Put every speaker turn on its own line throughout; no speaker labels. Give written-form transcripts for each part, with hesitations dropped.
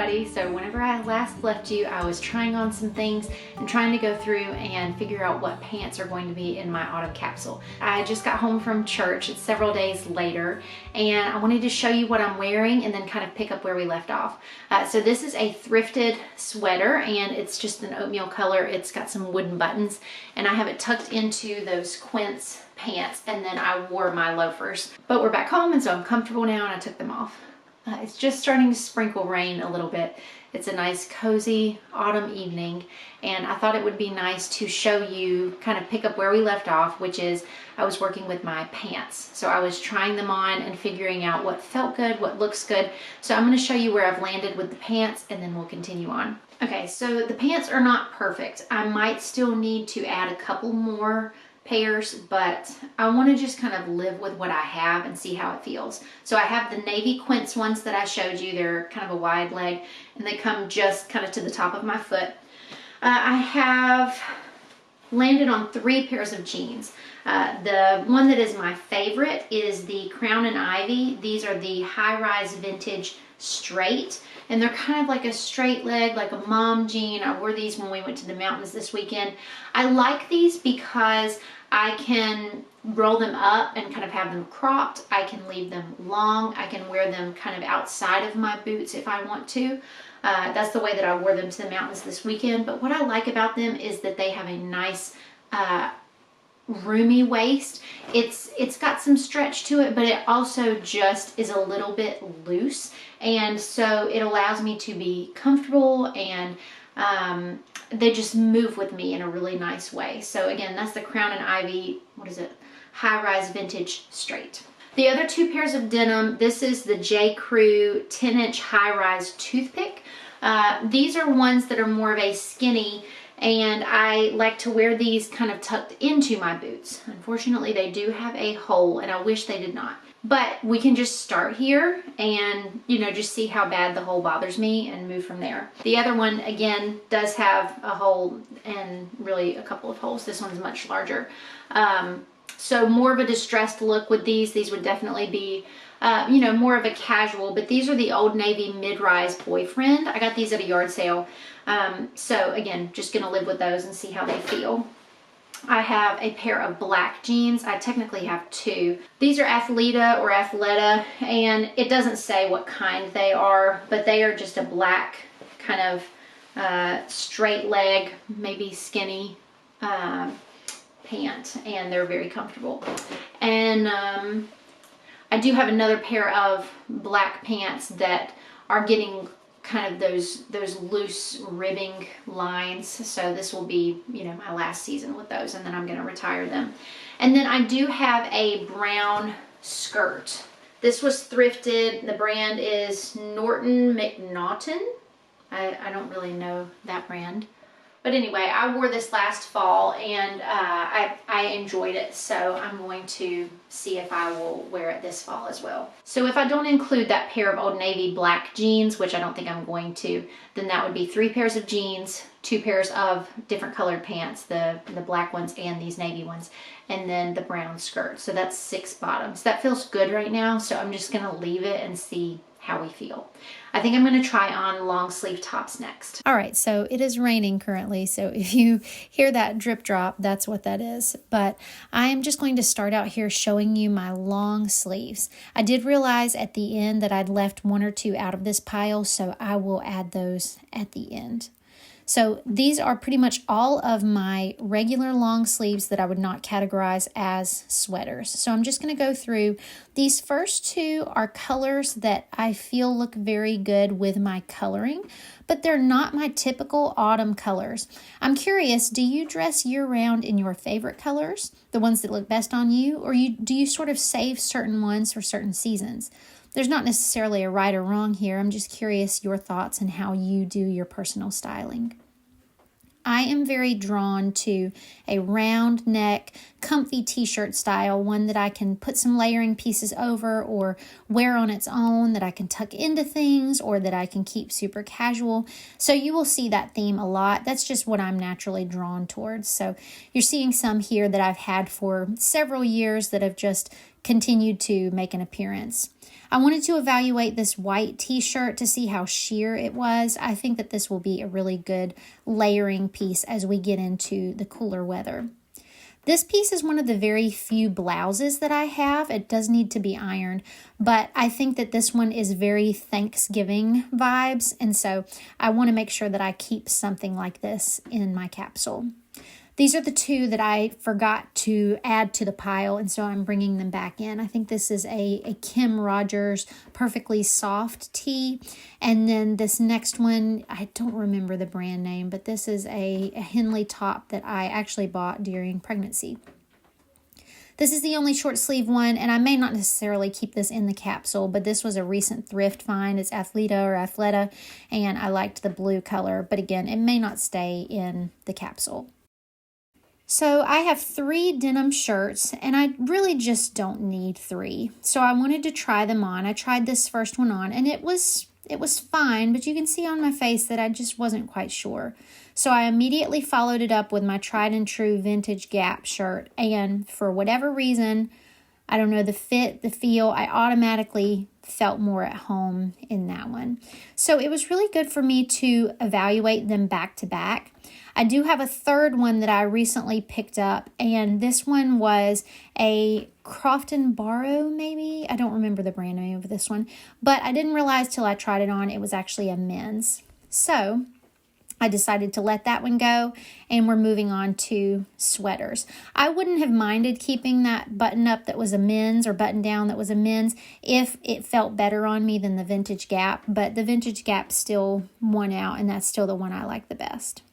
everybody. So whenever I last left you, I was trying on some things and trying to go through and figure out what pants are going to be in my autumn capsule. I just got home from church. It's several days later, and I wanted to show you what I'm wearing and then kind of pick up where we left off. So this is a thrifted sweater, and it's just an oatmeal color. It's got some wooden buttons, and I have it tucked into those Quince pants, and then I wore my loafers. But we're back home, and so I'm comfortable now, and I took them off. It's just starting to sprinkle rain a little bit. It's a nice cozy autumn evening, and I thought it would be nice to show you, kind of pick up where we left off, which is I was working with my pants. So I was trying them on and figuring out what felt good, what looks good. So I'm going to show you where I've landed with the pants, and then we'll continue on. Okay, so the pants are not perfect. I might still need to add a couple more pairs, but I want to just kind of live with what I have and see how it feels. So I have the navy Quince ones that I showed you. They're kind of a wide leg, and they come just kind of to the top of my foot. I have landed on 3 pairs of jeans. The one that is my favorite is the Crown and Ivy. These are the high-rise vintage straight, and they're kind of like a straight leg, like a mom jean. I wore these when we went to the mountains this weekend. I like these because I can roll them up and kind of have them cropped. I can leave them long. I can wear them kind of outside of my boots if I want to. That's the way that I wore them to the mountains this weekend. But what I like about them is that they have a nice roomy waist. It's got some stretch to it, but it also just is a little bit loose, and so it allows me to be comfortable, and they just move with me in a really nice way. So again, that's the Crown and Ivy, what is it? High-rise vintage straight. The other 2 pairs of denim, this is the J. Crew 10-inch high-rise toothpick. These are ones that are more of a skinny, and I like to wear these kind of tucked into my boots. Unfortunately, they do have a hole, and I wish they did not. But we can just start here and, you know, just see how bad the hole bothers me and move from there. The other one, again, does have a hole and really a couple of holes. This one's much larger. So more of a distressed look with these. These would definitely be, you know, more of a casual, but these are the Old Navy mid-rise boyfriend. I got these at a yard sale. So again, just gonna live with those and see how they feel. I have a pair of black jeans. I technically have 2. These are Athleta or Athleta, and it doesn't say what kind they are, but they are just a black kind of straight leg, maybe skinny pant, and they're very comfortable. And I do have another pair of black pants that are getting kind of those loose ribbing lines. So this will be, you know, my last season with those, and then I'm going to retire them. And then I do have a brown skirt. This was thrifted. The brand is Norton McNaughton. I don't really know that brand. But anyway, I wore this last fall, and I enjoyed it, so I'm going to see if I will wear it this fall as well. So if I don't include that pair of Old Navy black jeans, which I don't think I'm going to, then that would be 3 pairs of jeans, 2 pairs of different colored pants, the black ones and these navy ones, and then the brown skirt. So that's 6 bottoms. That feels good right now, so I'm just gonna leave it and see how we feel. I think I'm going to try on long sleeve tops next. All right, so it is raining currently, so if you hear that drip drop, that's what that is. But I am just going to start out here showing you my long sleeves. I did realize at the end that I'd left 1 or 2 out of this pile, so I will add those at the end. So these are pretty much all of my regular long sleeves that I would not categorize as sweaters. So I'm just going to go through. These first 2 are colors that I feel look very good with my coloring, but they're not my typical autumn colors. I'm curious, do you dress year-round in your favorite colors, the ones that look best on you, or do you sort of save certain ones for certain seasons? There's not necessarily a right or wrong here. I'm just curious your thoughts and how you do your personal styling. I am very drawn to a round neck, comfy t-shirt style, one that I can put some layering pieces over or wear on its own, that I can tuck into things or that I can keep super casual. So you will see that theme a lot. That's just what I'm naturally drawn towards. So you're seeing some here that I've had for several years that have just
continued to make an appearance. I wanted to evaluate this white t-shirt to see how sheer it was. I think that this will be a really good layering piece as we get into the cooler weather. This piece is one of the very few blouses that I have. It does need to be ironed, but I think that this one is very Thanksgiving vibes, and so I want to make sure that I keep something like this in my capsule. These are the two that I forgot to add to the pile, and so I'm bringing them back in. I think this is a Kim Rogers Perfectly Soft tee, and then this next one, I don't remember the brand name, but this is a Henley top that I actually bought during pregnancy. This is the only short sleeve one, and I may not necessarily keep this in the capsule, but this was a recent thrift find. It's Athleta, and I liked the blue color, but again, it may not stay in the capsule. So I have 3 denim shirts, and I really just don't need 3. So I wanted to try them on. I tried this first one on, and it was fine, but you can see on my face that I just wasn't quite sure. So I immediately followed it up with my tried and true vintage Gap shirt, and for whatever reason, I don't know, the fit, the feel, I automatically felt more at home in that one. So it was really good for me to evaluate them back to back. I do have a third one that I recently picked up, and this one was a Crofton Barrow, maybe? I don't remember the brand name of this one, but I didn't realize till I tried it on it was actually a men's. So I decided to let that one go, and we're moving on to sweaters. I wouldn't have minded keeping that button up that was a men's or button down that was a men's if it felt better on me than the Vintage Gap, but the Vintage Gap still won out, and that's still the one I like the best.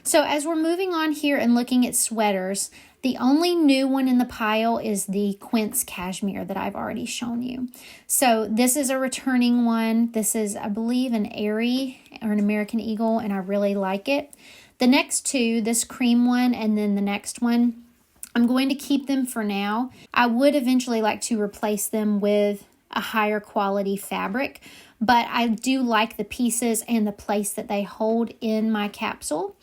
So as we're moving on here and looking at sweaters, the only new one in the pile is the Quince cashmere that I've already shown you. So this is a returning one. This is, I believe, an Aerie or an American Eagle, and I really like it. The next two, this cream one and then the next one, I'm going to keep them for now. I would eventually like to replace them with a higher quality fabric, but I do like the pieces and the place that they hold in my capsule.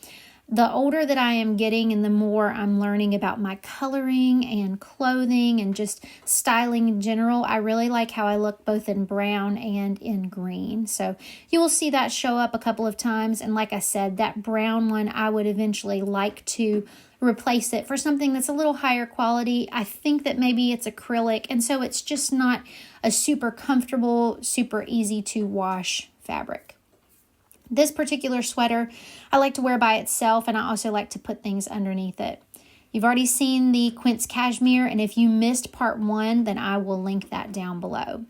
The older that I am getting and the more I'm learning about my coloring and clothing and just styling in general, I really like how I look both in brown and in green. So you will see that show up a couple of times. And like I said, that brown one, I would eventually like to replace it for something that's a little higher quality. I think that maybe it's acrylic, and so it's just not a super comfortable, super easy to wash fabric. This particular sweater I like to wear by itself, and I also like to put things underneath it. You've already seen the Quince cashmere, and if you missed part 1, then I will link that down below.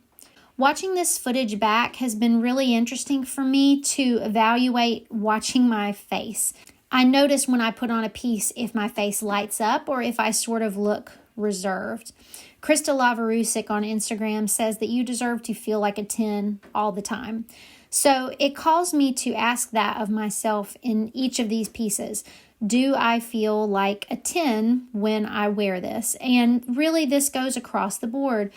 Watching this footage back has been really interesting for me to evaluate watching my face. I notice when I put on a piece if my face lights up or if I sort of look reserved. Krista Laverusic on Instagram says that you deserve to feel like a 10 all the time. So it calls me to ask that of myself in each of these pieces. Do I feel like a 10 when I wear this? And really this goes across the board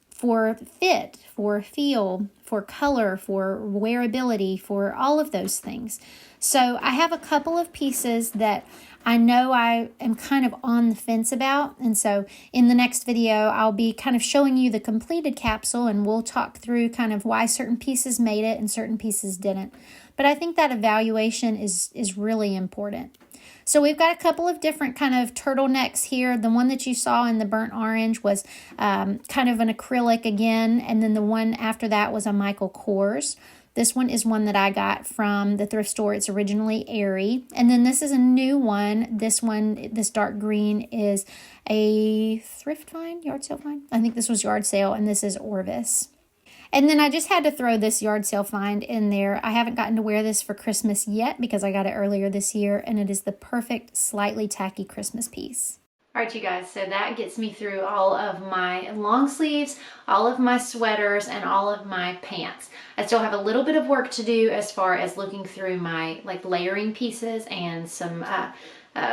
for fit, for feel, for color, for wearability, for all of those things. So I have a couple of pieces that I know I am kind of on the fence about. And so in the next video, I'll be kind of showing you the completed capsule, and we'll talk through kind of why certain pieces made it and certain pieces didn't. But I think that evaluation is really important. So we've got a couple of different kind of turtlenecks here. The one that you saw in the burnt orange was kind of an acrylic again, and then the one after that was a Michael Kors. This one is one that I got from the thrift store. It's originally Aerie. And then this is a new one. This one, this dark green, is a thrift find, yard sale find? I think this was yard sale, and this is Orvis. And then I just had to throw this yard sale find in there. I haven't gotten to wear this for Christmas yet because I got it earlier this year, and it is the perfect, slightly tacky Christmas piece.
All right, you guys, so that gets me through all of my long sleeves, all of my sweaters, and all of my pants. I still have a little bit of work to do as far as looking through my layering pieces and some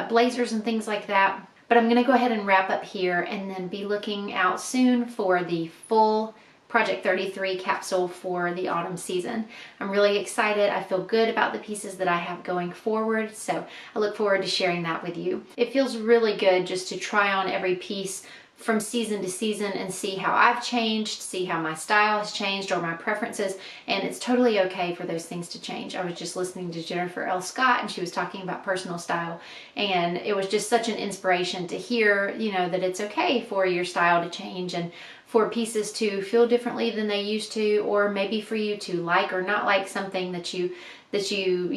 blazers and things like that. But I'm gonna go ahead and wrap up here and then be looking out soon for the full Project 33 capsule for the autumn season. I'm really excited. I feel good about the pieces that I have going forward, so I look forward to sharing that with you. It feels really good just to try on every piece from season to season and see how I've changed, see how my style has changed or my preferences, and it's totally okay for those things to change. I was just listening to Jennifer L. Scott and she was talking about personal style, and it was just such an inspiration to hear, you know, that it's okay for your style to change and for pieces to feel differently than they used to, or maybe for you to like or not like something that you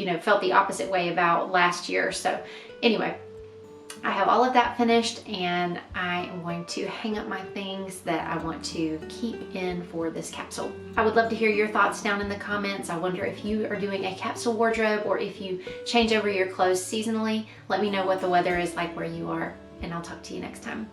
know, felt the opposite way about last year. So anyway, I have all of that finished and I am going to hang up my things that I want to keep in for this capsule. I would love to hear your thoughts down in the comments. I wonder if you are doing a capsule wardrobe or if you change over your clothes seasonally. Let me know what the weather is like where you are, and I'll talk to you next time.